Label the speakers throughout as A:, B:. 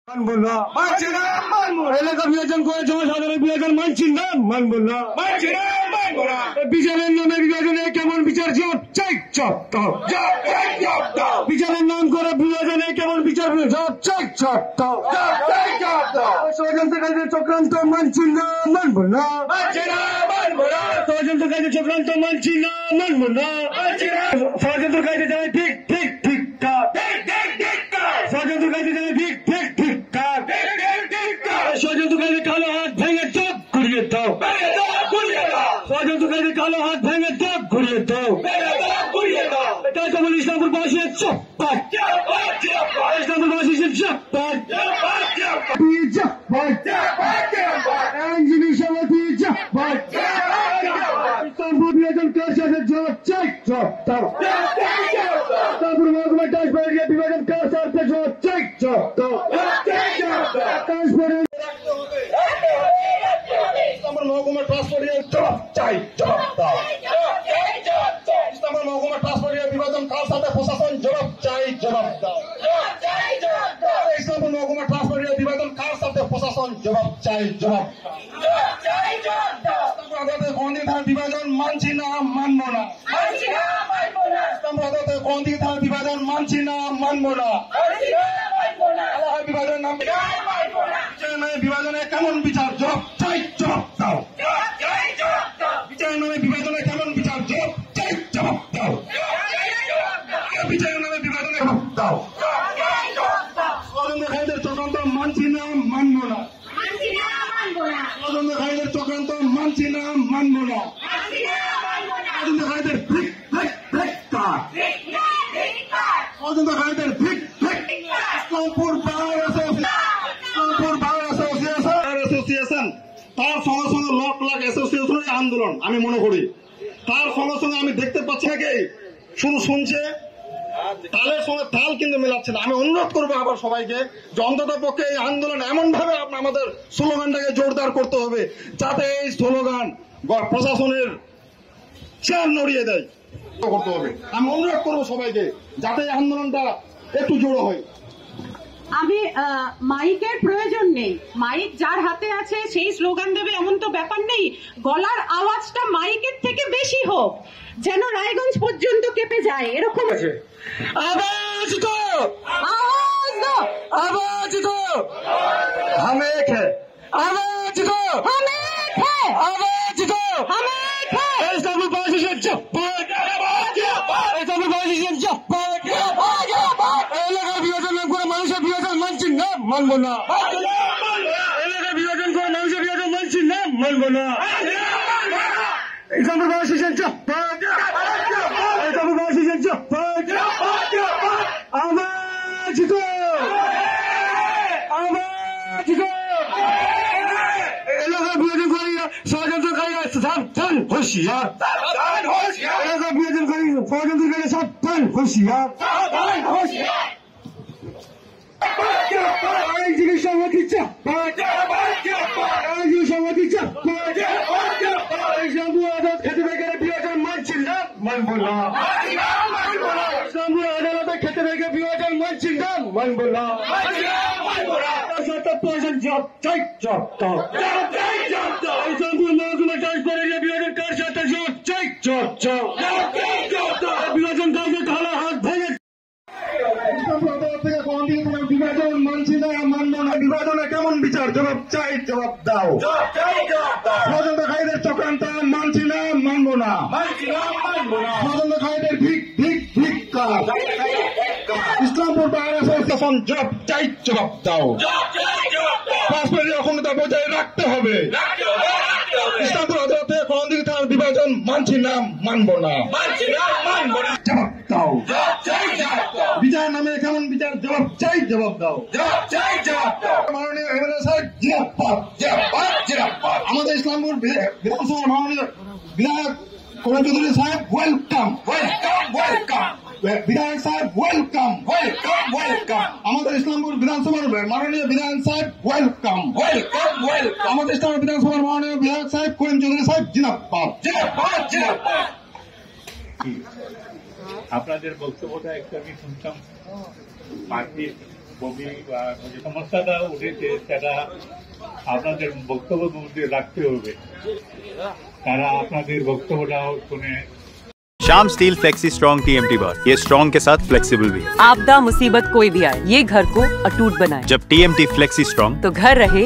A: মানব না, মানছি না, মানব না। এলাকা বিভাজন করে জনসাধারণের বিভাজন মানছি না, মানব না, মানছি না, মানব না। বিচারের নামে বিভাজনে কেমন বিচার চাই দাও, বিচারের নাম করে বিভাজনে কেমন বিচার চাই দাও, ষড়যন্ত্রকারীদের চক্রান্ত মানছি না, মানব না, মানছি না, মানব না। ষড়যন্ত্রকারীদের চক্রান্ত মানছি না, মানব না, মানছি না। ষড়যন্ত্রকারীদের জানাই ঠিক ঠিক ঠিক কাজ, ষড়যন্ত্রকারীদের জানাই ঠিক ঠিক ঠিক কাজ। ষড়যন্ত্রকারীদের কালো হাত ভেঙে চোখ ঘুরিয়ে দাও, ষড়যন্ত্রকারীদের কালো হাত ভেঙে চোখ ঘুরিয়ে দাও। এটাই কেবল ইসলামপুরবাসীর চপ্পাট, ইসলামপুরবাসীর চপ্পাট। আইনজীবী সমিতি চপ্পাট, ইসলামপুর বিভাজন কার সাথে জবাব চাই জবাব দাও। ইসলামপুর মহকুমা ট্রান্সপারেন্ট বিভাজন কার সাথে জবাব চাই জবাব দাও। ট্রান্সপারেন্ট ইসলামপুর মহকুমা ট্রান্সপারেন্ট জবাব চাই জবাব দাও। ইসলামপুর মহকুমা ট্রান্সপারেন্ট বিভাজন কার সাথে প্রশাসন জবাব চাই জবাব দাও। ইসলামপুর মহকুমা ট্রান্সপারেন্ট বিভাজন কার সাথে প্রশাসন জবাব চাই জবাব বিভাজন মানছি না, মানব না, বিভাজন মানছি না, মানব না। বিভাজন নাম বিভাজনে কেমন বিচার জবাব চাই জবাব দাও। বিচারের নামে বিভাজনে কেমন বিচার জবাব চাই জবাব দাও। বিচারের নামে বিভাজনে জবাব দাও। ষড়যন্ত্রকারীদের চক্রান্ত মানছি না, মানব না, ষড়যন্ত্রকারীদের চক্রান্ত মানছি না, মানব না। ষড়যন্ত্রকারীদের ভিক ভিক ভিক্ষার, ষড়যন্ত্রকারীদের ভিক ভিক। ইসলামপুর বার অ্যাসোসিয়েশন তার সঙ্গে সঙ্গে লাখ লাখ অ্যাসোসিয়েশনের আন্দোলন আমি মনে করি। তার সঙ্গে সঙ্গে আমি দেখতে পাচ্ছি নাকি শুধু শুনছে, তালের সঙ্গে তাল কিন্তু মেলাচ্ছে না। আমি অনুরোধ করবো আবার সবাইকে যে অন্তত পক্ষে এই আন্দোলন এমন ভাবে আমাদের স্লোগানটাকে জোরদার করতে হবে যাতে এই স্লোগান প্রশাসনের চেয়ার নড়িয়ে দেয় করতে হবে। আমি অনুরোধ করবো সবাইকে যাতে এই আন্দোলনটা একটু জোড়ো হয়।
B: আমি মাইকের প্রয়োজন নেই, মাইক যার হাতে আছে সেই স্লোগান দেবে এমন তো ব্যাপার নেই। গলার আওয়াজটা মাইকের থেকে বেশি হোক, যেন রায়গঞ্জ পর্যন্ত কেঁপে যায়, এরকম
A: আওয়াজ দো,
B: আওয়াজ দো,
A: আওয়াজ দো, हम एक है, आवाज दो,
B: हम एक है,
A: आवाज दो,
B: हम एक है।
A: इस्लामाबादी से चप्पट, इस्लामाबादी से चप्पट। এলাকা বিভাজন নাম করে মানুষের বিভাজন মানছি না, মানব না। এলাকা বিভাজন করে মানুষের বিভাজন মানছি না, মানব না। ইসলামাবাদী से चप्पट, इस्लामाबादी से चप्पट। आवाज दो, आवाज दो। এলাকা বিভাজন করি ষড়যন্ত্রকারীরা সাবধান হুঁশিয়ার, এলাকা বিভাজনকারী ষড়যন্ত্রকারী সাবধান হুঁশিয়ার। আইনজীবী সমিতি চাপ্পাট, আইনজীবী সমিতি চাপ্পাট। ইসলামপুর আদালত খেতে বেকার বিভাজন মানছি না, মানব না। ইসলামপুর আদালতে খেতে বেকার বিভাজন মানছি না, মানব না। জব চাই জব দাও। ইসলামপুর মহকুমা ট্রান্সপারেন্ট বিভাজন কার সাথে জব চাই জব চাও। বিভাজন কাজে কালো হাত ভেঙে বিভাজন মানছি না, মানব না। বিভাজনে কেমন বিচার জবাব চাই জবাব দাও। ষড়যন্ত্রকারীদের চক্রান্ত মানছি না, মানব না, ষড়যন্ত্রকারীদের ভিক ভিক ভিক্ষার। ইসলামপুর বার অ্যাসোসিয়েশন জবাব চাই জবাব দাও। ট্রান্সপারেন্ট অখণ্ডতা বজায় রাখতে হবে। ইসলামপুর আদালতে কোনদিকে তার বিভাজন মানছি না, মানব না, জবাব দাও। বিচার নামে কেমন বিচার জবাব চাই জবাব দাও। মাননীয় এমএলএ সাহেব জিরাপ্পাত, আমাদের ইসলামপুর বিধানসভার মাননীয় বিধায়ক করণ চৌধুরী সাহেব ওয়েলকাম, ওয়েলকাম, ওয়েলকাম। বিধায়ক সাহেব ওয়েলকাম, ওয়েলকাম, ওয়েলকাম। আমাদের ইসলামপুর বিধানসভার মাননীয় বিধায়ক সাহেব ওয়েলকাম, ওয়েলকাম, ওয়েলকাম। আমাদের ইসলামপুর বিধানসভার মাননীয় বিধায়ক সাহেব করণ চৌধুরী সাহেব জিরাপ্পাত, জিরাপ্পাত, জিরাপ্পাত।
C: আপনাদের বক্তব্যটা একটু আমি শুনতাম পার্টির বমি বা যে সমস্যাটা উঠেছে সেটা আপনাদের বক্তব্যের মধ্যে রাখতে হবে, তারা আপনাদের বক্তব্যটাও শুনে।
D: Shyam steel flexi strong TMT बार, ये स्ट्रॉन्ग के साथ फ्लेक्सिबल भी है।
E: आपदा मुसीबत कोई भी आए, ये घर को अटूट बनाए।
D: जब TMT फ्लेक्सी स्ट्रॉन्ग
E: तो घर रहे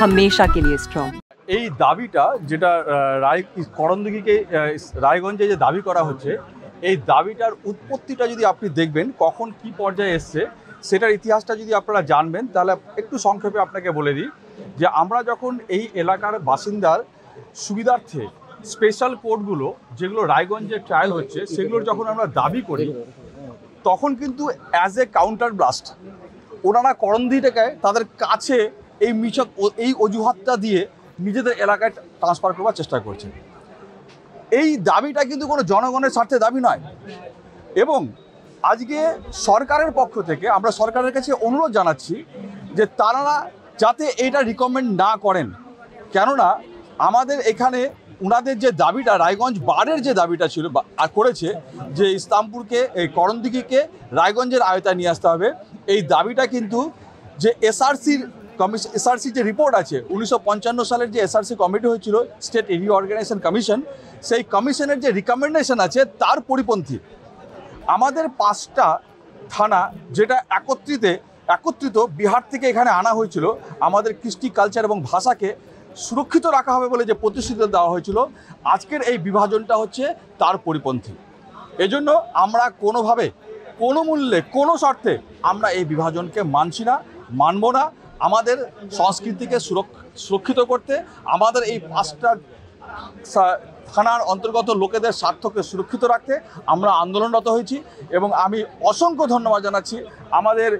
E: हमेशा के लिए स्ट्रॉन्ग।
F: এই দাবিটা যেটা করণদিঘিকে রায়গঞ্জে যে দাবি করা হচ্ছে, এই দাবিটার উৎপত্তিটা যদি আপনি দেখবেন কখন কি পর্যায়ে এসছে সেটার ইতিহাসটা যদি আপনারা জানবেন, তাহলে একটু সংক্ষেপে আপনাকে বলে দিই যে আমরা যখন এই এলাকার বাসিন্দার সুবিধার্থে স্পেশাল কোর্টগুলো যেগুলো রায়গঞ্জে ট্রায়াল হচ্ছে সেগুলোর যখন আমরা দাবি করি, তখন কিন্তু অ্যাজ এ কাউন্টার ব্লাস্ট ওনারা করণদিঘিটাকে তাদের কাছে এই অজুহাতটা দিয়ে নিজেদের এলাকায় ট্রান্সফার করবার চেষ্টা করছে। এই দাবিটা কিন্তু কোনো জনগণের স্বার্থে দাবি নয়, এবং আজকে সরকারের পক্ষ থেকে আমরা সরকারের কাছে অনুরোধ জানাচ্ছি যে তারা যাতে এটা রিকমেন্ড না করেন, কেননা আমাদের এখানে ওনাদের যে দাবিটা রায়গঞ্জ বারের যে দাবিটা ছিল করেছে যে ইসলামপুরকে এই করণদিঘিকে রায়গঞ্জের আয়তায় নিয়ে আসতে হবে, এই দাবিটা কিন্তু যে এসআরসি যে রিপোর্ট আছে 1955 সালের যে এসআরসি কমিটি হয়েছিল স্টেট রিঅর্গানাইজেশন কমিশন, সেই কমিশনের যে রিকমেন্ডেশন আছে তার পরিপন্থী। আমাদের 5টা থানা যেটা একত্রিত বিহার থেকে এখানে আনা হয়েছিল, আমাদের কৃষ্টি কালচার এবং ভাষাকে সুরক্ষিত রাখা হবে বলে যে প্রতিশ্রুতি দেওয়া হয়েছিল, আজকের এই বিভাজনটা হচ্ছে তার পরিপন্থী। এজন্য আমরা কোনোভাবে কোনো মূল্যে কোনো শর্তে আমরা এই বিভাজনকে মানছি না, মানব না। আমাদের সংস্কৃতিকে সুরক্ষিত করতে, আমাদের এই 5টা থানার অন্তর্গত লোকেদের স্বার্থকে সুরক্ষিত রাখতে আমরা আন্দোলনরত হয়েছি। এবং আমি অসংখ্য ধন্যবাদ জানাচ্ছি আমাদের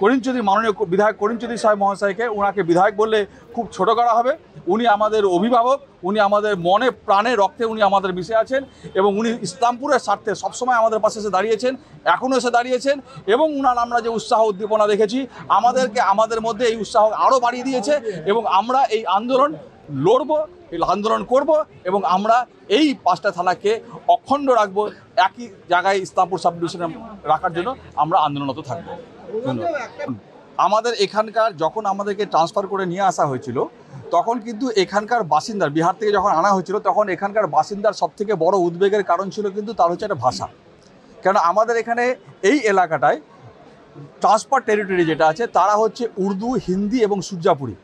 F: করিমচৌধুরী মাননীয় বিধায়ক করিমচৌধুরী সাহেব মহাশয়কে। ওনাকে বিধায়ক বললে খুব ছোট করা হবে, উনি আমাদের অভিভাবক, উনি আমাদের মনে প্রাণে রক্তে উনি আমাদের মিশে আছেন, এবং উনি ইসলামপুরের স্বার্থে সবসময় আমাদের পাশে এসে দাঁড়িয়েছেন, এখনও এসে দাঁড়িয়েছেন। এবং আমরা যে উৎসাহ উদ্দীপনা দেখেছি আমাদের মধ্যে এই উৎসাহ আরও বাড়িয়ে দিয়েছে, এবং আমরা এই আন্দোলন লড়বো, এই আন্দোলন করব, এবং আমরা এই 5টা থানাকে অখণ্ড রাখবো, একই জায়গায় ইসলামপুর সাব ডিভিশনে রাখার জন্য আমরা আন্দোলনরত থাকবো। আমাদের এখানকার যখন আমাদেরকে ট্রান্সফার করে নিয়ে আসা হয়েছিল, তখন কিন্তু এখানকার বাসিন্দার বিহার থেকে যখন আনা হয়েছিল, তখন এখানকার বাসিন্দার সবথেকে বড় উদ্বেগের কারণ ছিল কিন্তু তার হচ্ছে একটা ভাষা। কেন আমাদের এখানে এই এলাকাটায় ট্রান্সফার টেরিটরি যেটা আছে তারা হচ্ছে উর্দু, হিন্দি এবং সুরজাপুরি,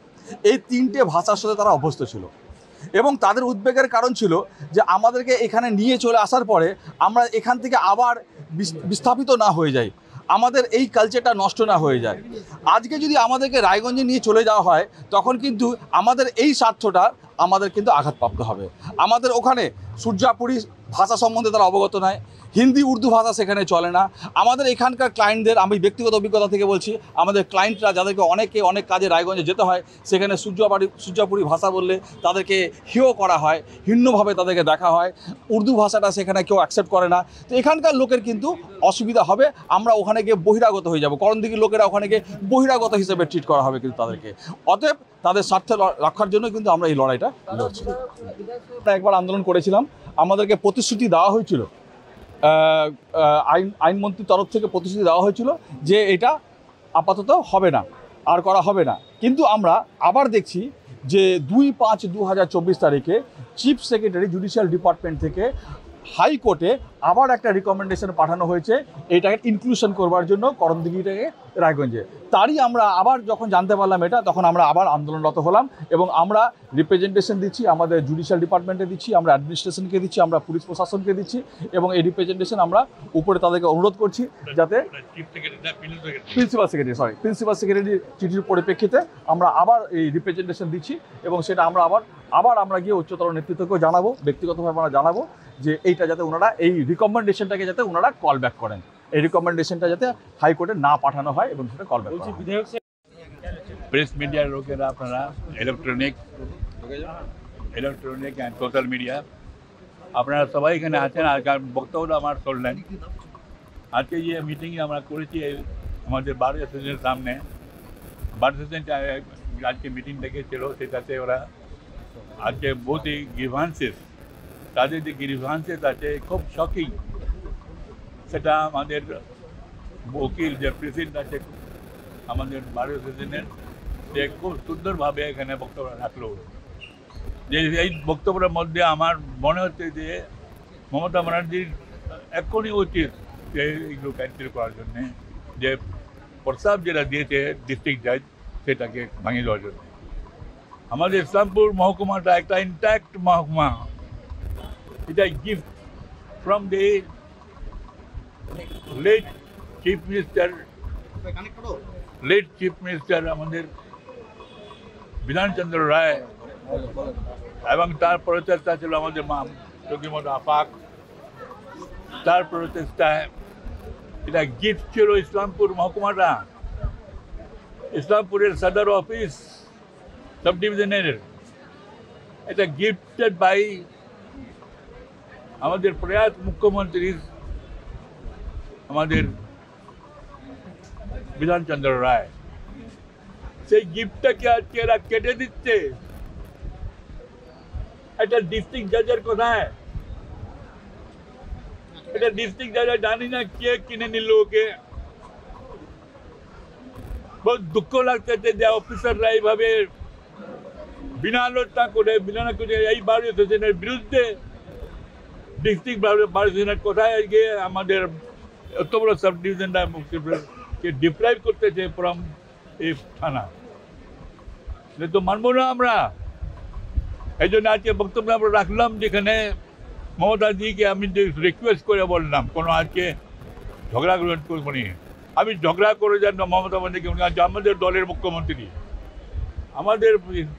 F: এই 3টে ভাষার সাথে তারা অভ্যস্ত ছিল, এবং তাদের উদ্বেগের কারণ ছিল যে আমাদেরকে এখানে নিয়ে চলে আসার পরে আমরা এখান থেকে আবার বিস্থাপিত না হয়ে যাই, আমাদের এই কালচারটা নষ্ট না হয়ে যায়। আজকে যদি আমাদেরকে রায়গঞ্জে নিয়ে চলে যাওয়া হয়, তখন কিন্তু আমাদের এই স্বার্থটা আমাদের কিন্তু আঘাতপ্রাপ্ত হবে। আমাদের ওখানে সুরজাপুরি ভাষা সম্বন্ধে তারা অবগত নয়, হিন্দি উর্দু ভাষা সেখানে চলে না। আমাদের এখানকার ক্লায়েন্টদের, আমি ব্যক্তিগত অভিজ্ঞতা থেকে বলছি, আমাদের ক্লায়েন্টরা যাদেরকে অনেক কাজে রায়গঞ্জে যেতে হয়, সেখানে সুরজাপুরি ভাষা বললে তাদেরকে হেয় করা হয়, ভিন্নভাবে তাদেরকে দেখা হয়, উর্দু ভাষাটা সেখানে কেউ অ্যাকসেপ্ট করে না। তো এখানকার লোকের কিন্তু অসুবিধা হবে, আমরা ওখানে গিয়ে বহিরাগত হয়ে যাব, করণদিঘির লোকেরা ওখানে গিয়ে বহিরাগত হিসেবে ট্রিট করা হবে কিন্তু তাদেরকে। অতএব তাদের স্বার্থে রক্ষার জন্য কিন্তু আমরা এই লড়াইটা লড়ছি। একবার আন্দোলন করেছিলাম, আমাদেরকে প্রতিশ্রুতি দেওয়া হয়েছিল, আইনমন্ত্রীর তরফ থেকে প্রতিশ্রুতি দেওয়া হয়েছিল যে এটা আপাতত হবে না, আর করা হবে না। কিন্তু আমরা আবার দেখছি যে 2/5/2024 তারিখে চিফ সেক্রেটারি জুডিশিয়াল ডিপার্টমেন্ট থেকে হাইকোর্টে আবার একটা রিকমেন্ডেশন পাঠানো হয়েছে এটাকে ইনক্লুশন করবার জন্য করণদিঘিটাকে রায়গঞ্জে। তারই আমরা আবার যখন জানতে পারলাম এটা, তখন আমরা আবার আন্দোলনরত হলাম, এবং আমরা রিপ্রেজেন্টেশন দিচ্ছি, আমাদের জুডিশিয়াল ডিপার্টমেন্টে দিচ্ছি, আমরা অ্যাডমিনিস্ট্রেশনকে দিচ্ছি, আমরা পুলিশ প্রশাসনকে দিচ্ছি, এবং এই রিপ্রেজেন্টেশন আমরা উপরে তাদেরকে অনুরোধ করছি যাতে প্রিন্সিপাল সেক্রেটারি চিঠির পরিপ্রেক্ষিতে আমরা আবার এই রিপ্রেজেন্টেশন দিচ্ছি, এবং সেটা আমরা আবার গিয়ে উচ্চতর নেতৃত্বকেও জানাবো, ব্যক্তিগতভাবে আমরা জানাবো যে এইটা যাতে ওনারা এই রিকমেন্ডেশনটাকে যাতে ওনারা কল ব্যাক করেন, এই রিকমেন্ডেশনটা যাতে হাইকোর্টে না পাঠানো হয় এবং সেটা কল ব্যাক করা হয়।
C: প্রেস মিডিয়ার লোকেরা, আপনারা ইলেকট্রনিক অ্যান্ড সোশ্যাল মিডিয়া, আপনারা সবাই এখানে আছেন, আর বক্তব্য আমার শুনলেন। আজকে যে মিটিংয়ে আমরা করেছি আমাদের বার অ্যাসোসিয়েশনের সামনে, বার অ্যাসোসিয়েশন আজকে মিটিং ডেকেছিল, সেটাতে ওরা আজকে বহুতই গ্রিভান্সেস, তাদের যে গ্রিভান্সেস আছে খুব শকিং। সেটা আমাদের উকিল যে প্রেসিডেন্ট আছে আমাদের বারো সেশনের সে খুব সুন্দরভাবে এখানে বক্তব্য রাখলো। যে এই বক্তব্যের মধ্যে আমার মনে হচ্ছে যে মমতা ব্যানার্জির এক্ষুনি উচিত যে এইগুলো ক্যান্সেল করার জন্যে, যে প্রস্তাব যেটা দিয়েছে ডিস্ট্রিক্ট জাজ সেটাকে ভাঙিয়ে দেওয়ার জন্য। আমাদের ইসলামপুর মহকুমাটা একটা ইন্ট্যাক্ট মহকুমা, এটা gift from the late chief minister আমাদের বিধানচন্দ্র রায়, এবং তার প্রচেষ্টা ছিল আমাদের চৌকিমত আফাক, তার প্রচেষ্টায় এটা গিফট ছিল ইসলামপুর মহকুমাটা। ইসলামপুরের সদর অফিস সাব ডিভিশনের এটা গিফটেড বাই আমাদের প্রয়াত মুখ্যমন্ত্রী আমাদের বিধানচন্দ্র রায়। সেই গিফটটাকে আজকে এরা কেটে দিচ্ছে। এটা ডিস্ট্রিক্ট জাজের কোথায়? এটা ডিস্ট্রিক্ট জাজ জানি না কে কিনে নিল ওকে। बहुत दुख लगता है যে অফিসাররা এইভাবে বিনা আলোচনা করে বিনা না করে এই বারো সেশনের বিরুদ্ধে ডিস্ট্রিক্ট বারো সেশনের কোথায় গিয়ে আমাদের এত বড় সাব ডিভিশনকে ডিপ্রাইভ করতেছে ফ্রম এই থানা। এটা তো মানবো না আমরা। এই জন্য আজকে বক্তব্য আমরা রাখলাম, যেখানে মমতাজিকে আমি যে রিকোয়েস্ট করে বললাম কোনো আজকে ঝগড়া করবো নি। আমি ঝগড়া করে যান মমতা বন্দ্যোপাধ্যায়কে, আমাদের দলের মুখ্যমন্ত্রী, আমাদের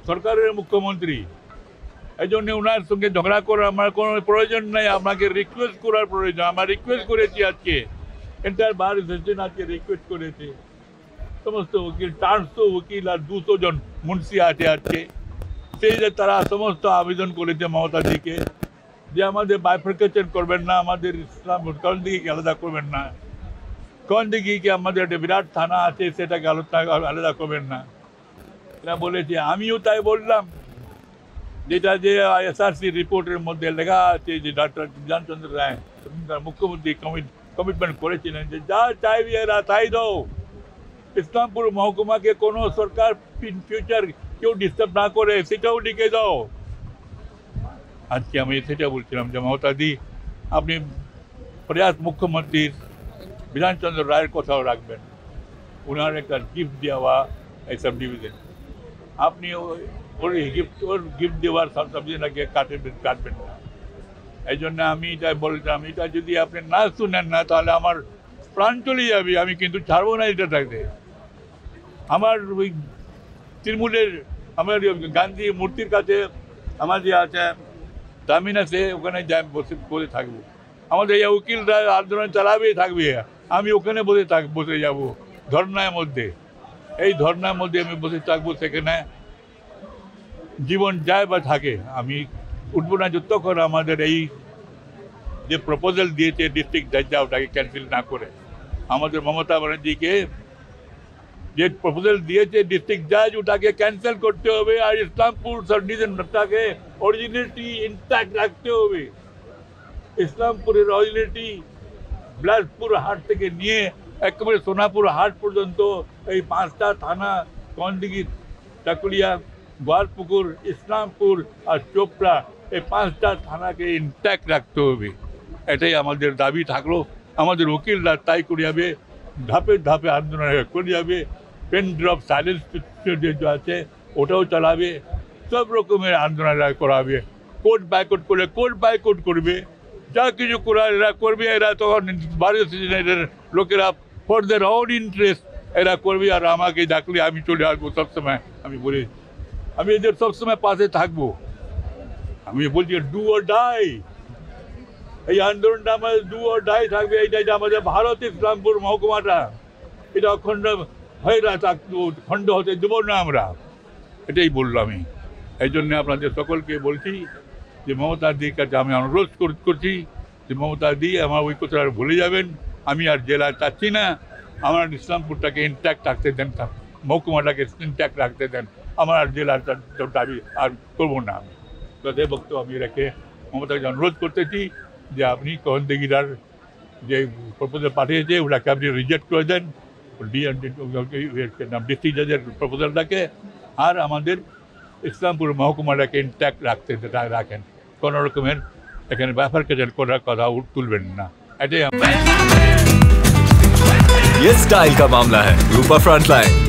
C: সরকারের মুখ্যমন্ত্রী, এই জন্য ওনার সঙ্গে ঝগড়া করার আমার কোনো প্রয়োজন নেই। আমাকে রিকোয়েস্ট করার প্রয়োজন। আমরা রিকোয়েস্ট করেছি আজকে, এন্টার বার সেশন আজকে রিকোয়েস্ট করেছে সমস্ত উকিল, 400 উকিল আর 200 জন মুন্সি আছে আজকে। সেই যে তারা সমস্ত আবেদন করেছে মমতাজিকে যে আমাদের বাইফার্কেশন করবেন না, আমাদের ইসলাম কোন দিকে আলাদা করবেন না, কোন দিকে কি আমাদের একটা বিরাট থানা আছে সেটাকে আলাদা করবেন না। এরা বলেছে, আমিও তাই বললাম, যেটা যে এসআরসি রিপোর্টের মধ্যে লেখা আছে যে ডক্টর বিধানচন্দ্র রায় মুখ্যমন্ত্রী কমিটমেন্ট করেছিলেন যে যা চাইবে এরা তাই দাও, ইসলামপুর মহকুমাকে কোনো সরকার ফিউচার কেউ ডিস্টার্ব না করে সেটাও লিখে দাও। আজকে আমি সেটা বলছিলাম যে মমতাদি আপনি প্রয়াত মুখ্যমন্ত্রীর বিধানচন্দ্র রায়ের কথাও রাখবেন, ওনার একটা গিফট দেওয়া এই সাব ডিভিশন, আপনি ওর গিফট দেওয়ার সাব ডিভিশনকে কাটবেন না। এই জন্য আমি এটা বলতাম, এটা যদি আপনি না শুনেন না তাহলে আমার প্রাণ চলে যাবে, আমি কিন্তু ছাড়বো না এটা থাকতে। আমার ওই তৃণমূলের আমার গান্ধী মূর্তির কাছে আমার যে আছে টার্মিনাসে, ওখানে বসে থাকবো। আমাদের এই উকিলরা আন্দোলন চালাবেই থাকবে, আমি ওখানে বসে যাব ধর্নার মধ্যে। এই ধর্নার মধ্যে আমি বসে থাকবো, সেখানে জীবন যায় বা থাকে আমি উঠবো না যতক্ষণ আমাদের এই যে প্রপোজাল দিয়েছে ডিস্ট্রিক্ট জাজরা ওটাকে ক্যান্সেল না করে। আমাদের মমতা ব্যানার্জিকে যে প্রপোজাল দিয়েছে ডিস্ট্রিক্ট জাজ ওটাকে ক্যান্সেল করতে হবে, আর ইসলামপুর সাব ডিভিশনটাকে অরিজিনালিটি ইনট্যাক্ট রাখতে হবে। ইসলামপুরের অরিজিনালিটি বিলাসপুর হাট থেকে নিয়ে একেবারে সোনাপুর হাট পর্যন্ত এই 5টা থানা কন্দিগি, টাকুলিয়া, গোয়ালপুকুর, ইসলামপুর আর চোপড়া, এই 5টা থানাকে ইনট্যাক্ট রাখতে হবে। এটাই আমাদের দাবি থাকলো। আমাদের উকিলরা তাই করে যাবে, ধাপে ধাপে আন্দোলন করে যাবে। পেন ড্রপ সাইলেন্স যে আছে ওটাও চালাবে, সব রকমের আন্দোলন করাবে। কোর্ট বাইকট করলে কোর্ট বাইকট করবে, যা কিছু করার এরা করবে। এরা তখন বারো সিজনের লোকেরা ফর দের ওন ইন্টারেস্ট এরা করবে, আর আমাকে ডাকলে আমি চলে আসবো সবসময়। আমি বলি আমি এদের সবসময় পাশে থাকবো। আমি বলছি ডু অর ডাই, এই আন্দোলনটা আমাদের ডু অর ডাই থাকবে। এইটাই আমাদের ভারত ইসলামপুর মহকুমাটা, এটা অখণ্ড হয়ে খণ্ড হতে দেবো না আমরা, এটাই বললাম আমি। এই জন্য আপনাদের সকলকে বলছি যে মমতাদির কাছে আমি অনুরোধ করছি যে মমতাদি আমার ওই কথা আর ভুলে যাবেন। আমি আর জেলা চাচ্ছি না, আমার ইসলামপুরটাকে ইনট্যাক্ট রাখতে দেন, মহকুমাটাকে ইনট্যাক্ট রাখতে দেন। আমার আর জেলার দাবি আর করবো না। আমি তাদের বক্তব্য আমি রেখে মমতাকে অনুরোধ করতেছি যে আপনি কহন্দেগিরার যে প্রপোজাল পাঠিয়েছে ওটাকে আপনি রিজেক্ট করে দেন, ডিস্ট্রিক্ট জাজের প্রপোজালটাকে আর আমাদের ইসলামপুর মহকুমাটাকে ইনট্যাক্ট রাখেন, কোনো রকমের এখানে ব্যাপার করার কথা তুলবেন না, এটাই
G: ये स्टाइल का मामला है रूपा फ्रंटलाइन।